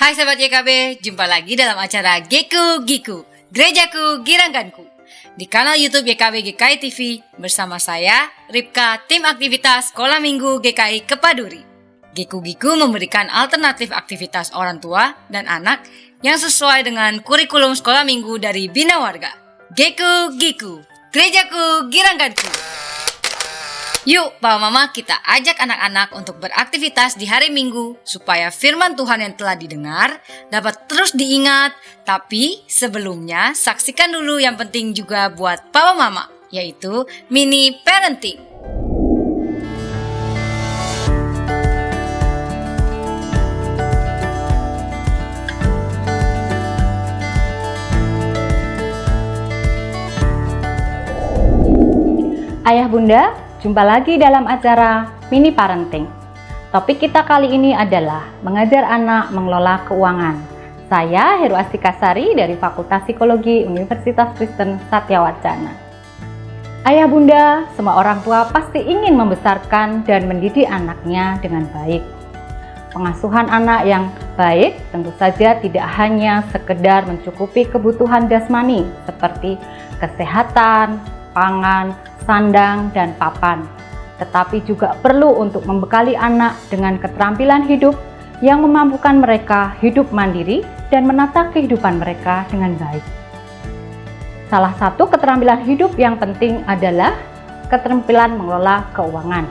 Hai sahabat YKB, jumpa lagi dalam acara Geku Giku, Gerejaku Girangganku di kanal YouTube YKB GKI TV bersama saya, Ripka, tim aktivitas Sekolah Minggu GKI Kepaduri. Geku Giku memberikan alternatif aktivitas orang tua dan anak yang sesuai dengan kurikulum Sekolah Minggu dari Bina Warga. Geku Giku, Gerejaku Girangganku. Yuk, Papa Mama, kita ajak anak-anak untuk beraktivitas di hari Minggu supaya firman Tuhan yang telah didengar dapat terus diingat. Tapi sebelumnya saksikan dulu yang penting juga buat Papa Mama, yaitu mini parenting. Ayah Bunda, jumpa lagi dalam acara Mini Parenting. Topik kita kali ini adalah mengajar anak mengelola keuangan. Saya Heru Astikasari dari Fakultas Psikologi Universitas Kristen Satyawacana. Ayah Bunda, semua orang tua pasti ingin membesarkan dan mendidik anaknya dengan baik. Pengasuhan anak yang baik tentu saja tidak hanya sekedar mencukupi kebutuhan jasmani seperti kesehatan, pangan, sandang, dan papan, tetapi juga perlu untuk membekali anak dengan keterampilan hidup yang memampukan mereka hidup mandiri dan menata kehidupan mereka dengan baik. Salah satu keterampilan hidup yang penting adalah keterampilan mengelola keuangan.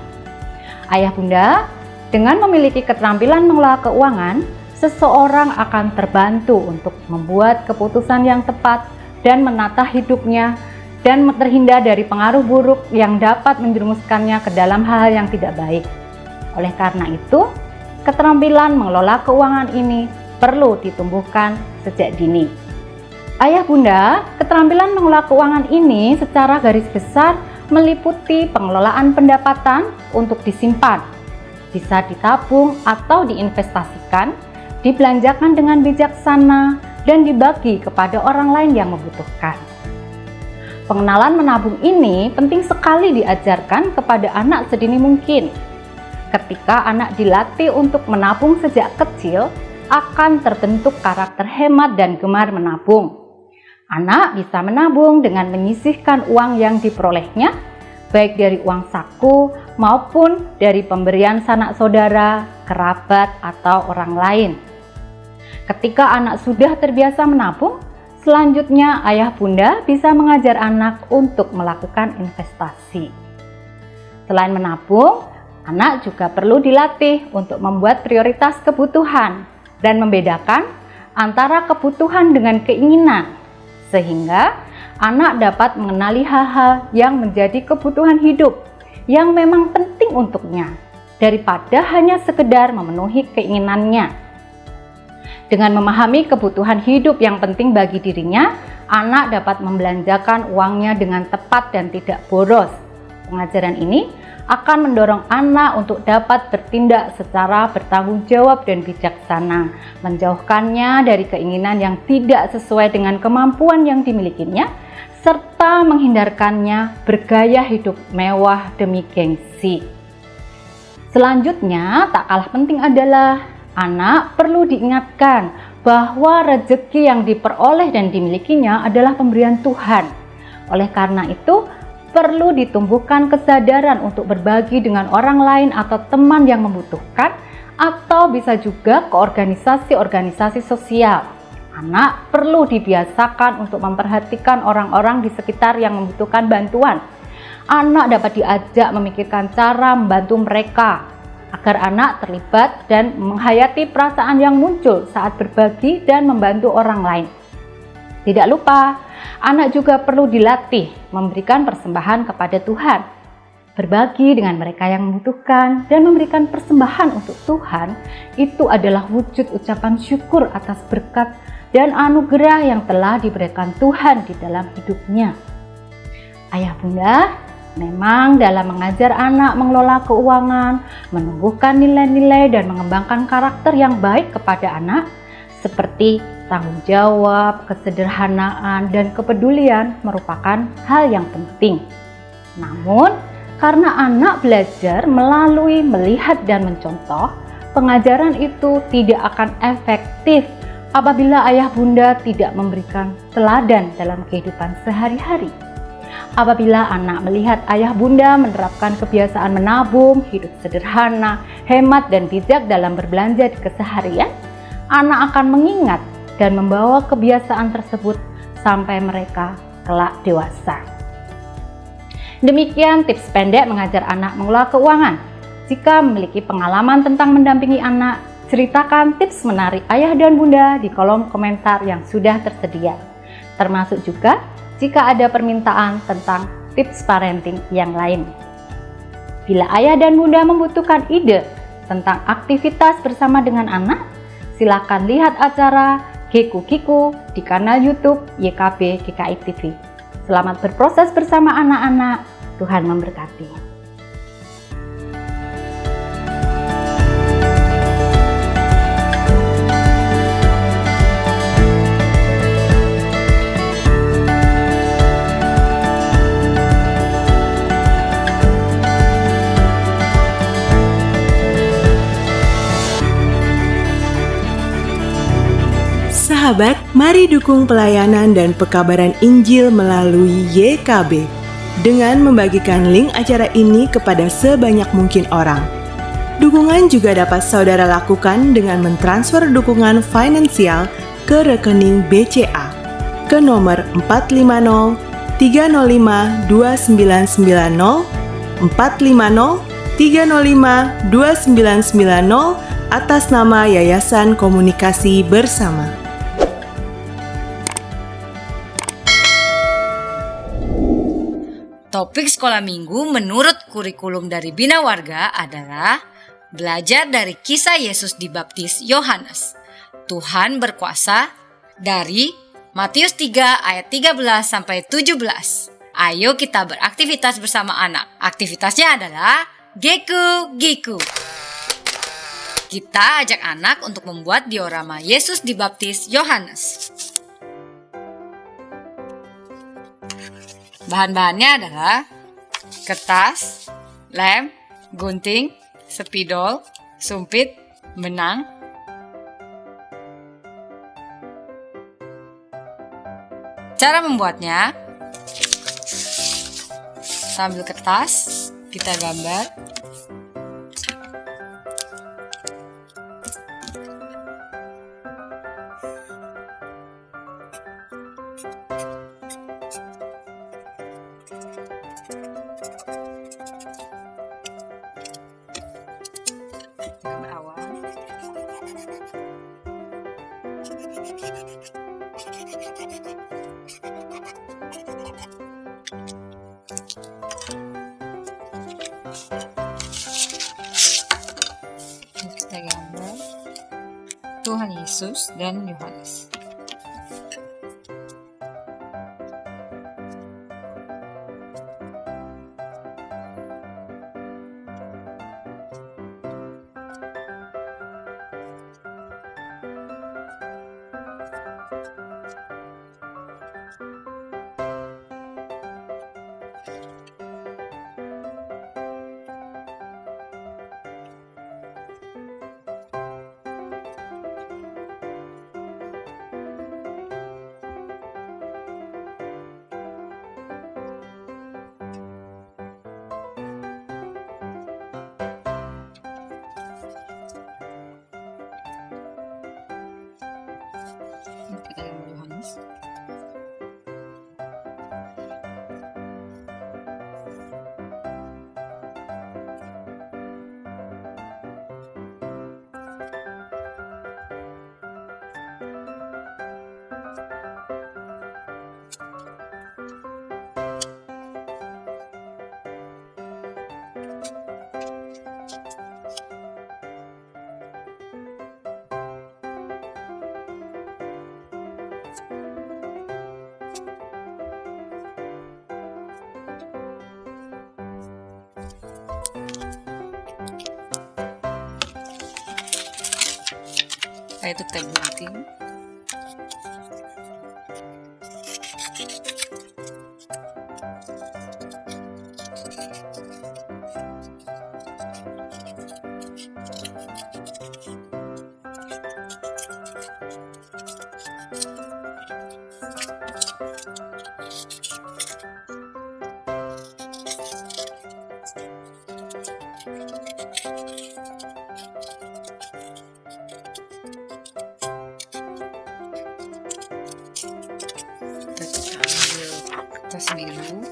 Ayah Bunda, dengan memiliki keterampilan mengelola keuangan, seseorang akan terbantu untuk membuat keputusan yang tepat dan menata hidupnya dan terhindar dari pengaruh buruk yang dapat menjerumuskannya ke dalam hal-hal yang tidak baik. Oleh karena itu, keterampilan mengelola keuangan ini perlu ditumbuhkan sejak dini. Ayah Bunda, keterampilan mengelola keuangan ini secara garis besar meliputi pengelolaan pendapatan untuk disimpan, bisa ditabung atau diinvestasikan, dibelanjakan dengan bijaksana, dan dibagi kepada orang lain yang membutuhkan. Pengenalan menabung ini penting sekali diajarkan kepada anak sedini mungkin. Ketika anak dilatih untuk menabung sejak kecil, akan terbentuk karakter hemat dan gemar menabung. Anak bisa menabung dengan menyisihkan uang yang diperolehnya, baik dari uang saku maupun dari pemberian sanak saudara, kerabat, atau orang lain. Ketika anak sudah terbiasa menabung, selanjutnya, ayah bunda bisa mengajar anak untuk melakukan investasi. Selain menabung, anak juga perlu dilatih untuk membuat prioritas kebutuhan dan membedakan antara kebutuhan dengan keinginan, sehingga anak dapat mengenali hal-hal yang menjadi kebutuhan hidup yang memang penting untuknya, daripada hanya sekedar memenuhi keinginannya. Dengan memahami kebutuhan hidup yang penting bagi dirinya, anak dapat membelanjakan uangnya dengan tepat dan tidak boros. Pengajaran ini akan mendorong anak untuk dapat bertindak secara bertanggung jawab dan bijaksana, menjauhkannya dari keinginan yang tidak sesuai dengan kemampuan yang dimilikinya, serta menghindarkannya bergaya hidup mewah demi gengsi. Selanjutnya, tak kalah penting adalah anak perlu diingatkan bahwa rezeki yang diperoleh dan dimilikinya adalah pemberian Tuhan. Oleh karena itu, perlu ditumbuhkan kesadaran untuk berbagi dengan orang lain atau teman yang membutuhkan, atau bisa juga ke organisasi-organisasi sosial. Anak perlu dibiasakan untuk memperhatikan orang-orang di sekitar yang membutuhkan bantuan. Anak dapat diajak memikirkan cara membantu mereka, agar anak terlibat dan menghayati perasaan yang muncul saat berbagi dan membantu orang lain. Tidak lupa, anak juga perlu dilatih memberikan persembahan kepada Tuhan. Berbagi dengan mereka yang membutuhkan dan memberikan persembahan untuk Tuhan, itu adalah wujud ucapan syukur atas berkat dan anugerah yang telah diberikan Tuhan di dalam hidupnya. Ayah bunda, memang dalam mengajar anak mengelola keuangan, menumbuhkan nilai-nilai dan mengembangkan karakter yang baik kepada anak, seperti tanggung jawab, kesederhanaan, dan kepedulian merupakan hal yang penting. Namun, karena anak belajar melalui melihat dan mencontoh, pengajaran itu tidak akan efektif apabila ayah bunda tidak memberikan teladan dalam kehidupan sehari-hari. Apabila anak melihat ayah bunda menerapkan kebiasaan menabung, hidup sederhana, hemat dan bijak dalam berbelanja di keseharian, anak akan mengingat dan membawa kebiasaan tersebut sampai mereka kelak dewasa. Demikian tips pendek mengajar anak mengelola keuangan. Jika memiliki pengalaman tentang mendampingi anak, ceritakan tips menarik ayah dan bunda di kolom komentar yang sudah tersedia. Termasuk juga jika ada permintaan tentang tips parenting yang lain. Bila ayah dan bunda membutuhkan ide tentang aktivitas bersama dengan anak, silakan lihat acara Geku Giku di kanal YouTube YKB GKI TV. Selamat berproses bersama anak-anak. Tuhan memberkati. Sahabat, mari dukung pelayanan dan pekabaran Injil melalui YKB dengan membagikan link acara ini kepada sebanyak mungkin orang. Dukungan juga dapat saudara lakukan dengan mentransfer dukungan finansial ke rekening BCA ke nomor 450 305 2990 450 305 2990 atas nama Yayasan Komunikasi Bersama. Topik sekolah minggu menurut kurikulum dari Bina Warga adalah belajar dari kisah Yesus dibaptis Yohanes. Tuhan berkuasa dari Matius 3 ayat 13 sampai 17. Ayo kita beraktivitas bersama anak. Aktivitasnya adalah Geku Giku. Kita ajak anak untuk membuat diorama Yesus dibaptis Yohanes. Bahan-bahannya adalah kertas, lem, gunting, spidol, sumpit, benang. Cara membuatnya, sambil kertas, kita gambar. Gambar awal. Kita gambar Tuhan Yesus dan Yohanes. Kita gambar Yohanes. Itu tag gunting. Basmi dulu.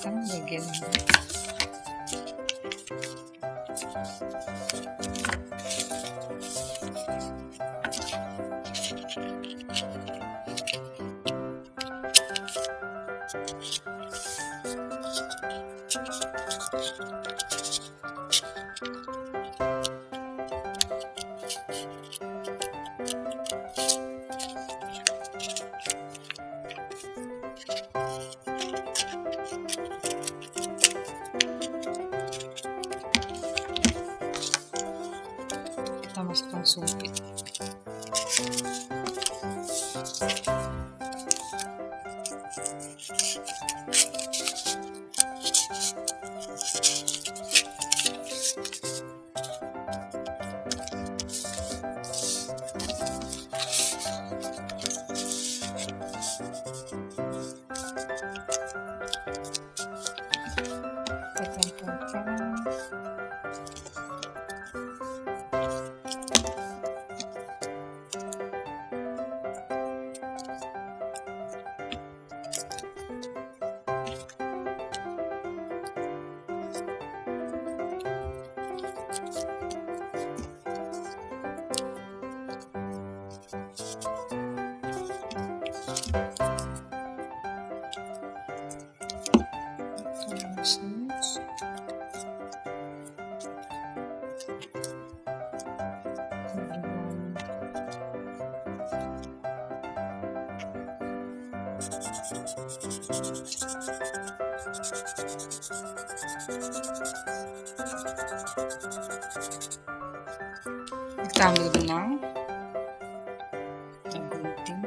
Kan bagian ini. Kita masukkan sumpit. Kita campurkan. Kita ambil benang, kita gunting.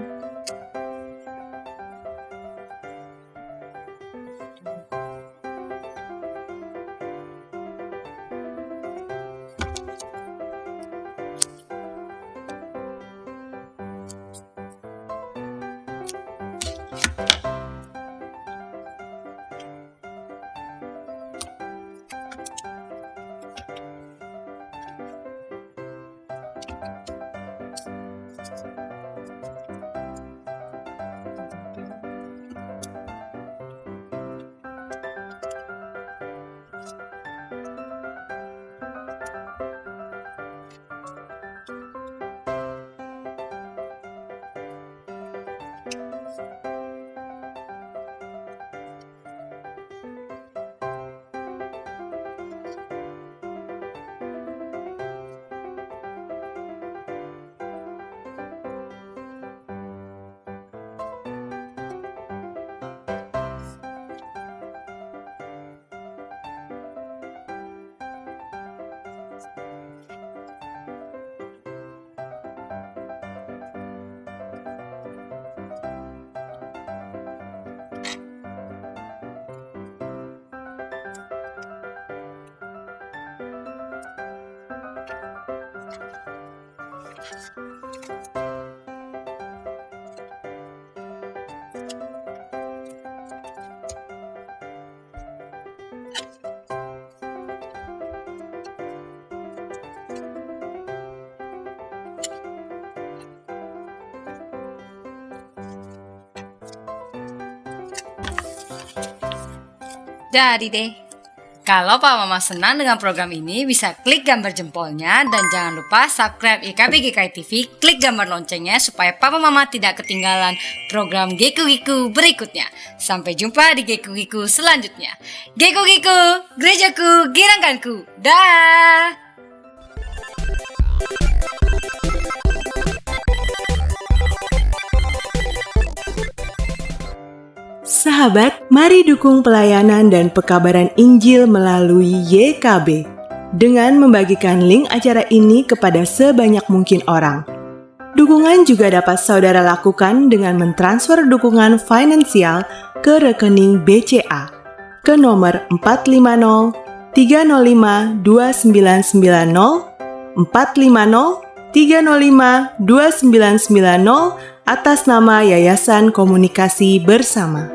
Jadi deh, Kalau Papa Mama senang dengan program ini, bisa klik gambar jempolnya dan jangan lupa subscribe YKB GKI TV, klik gambar loncengnya supaya Papa Mama tidak ketinggalan program Geku Giku berikutnya. Sampai jumpa di Geku Giku selanjutnya. Geku Giku, gerejaku, girangkanku. Dah. Sahabat, mari dukung pelayanan dan pekabaran Injil melalui YKB dengan membagikan link acara ini kepada sebanyak mungkin orang. Dukungan juga dapat saudara lakukan dengan mentransfer dukungan finansial ke rekening BCA ke nomor 450 305 2990 450 305 2990 atas nama Yayasan Komunikasi Bersama.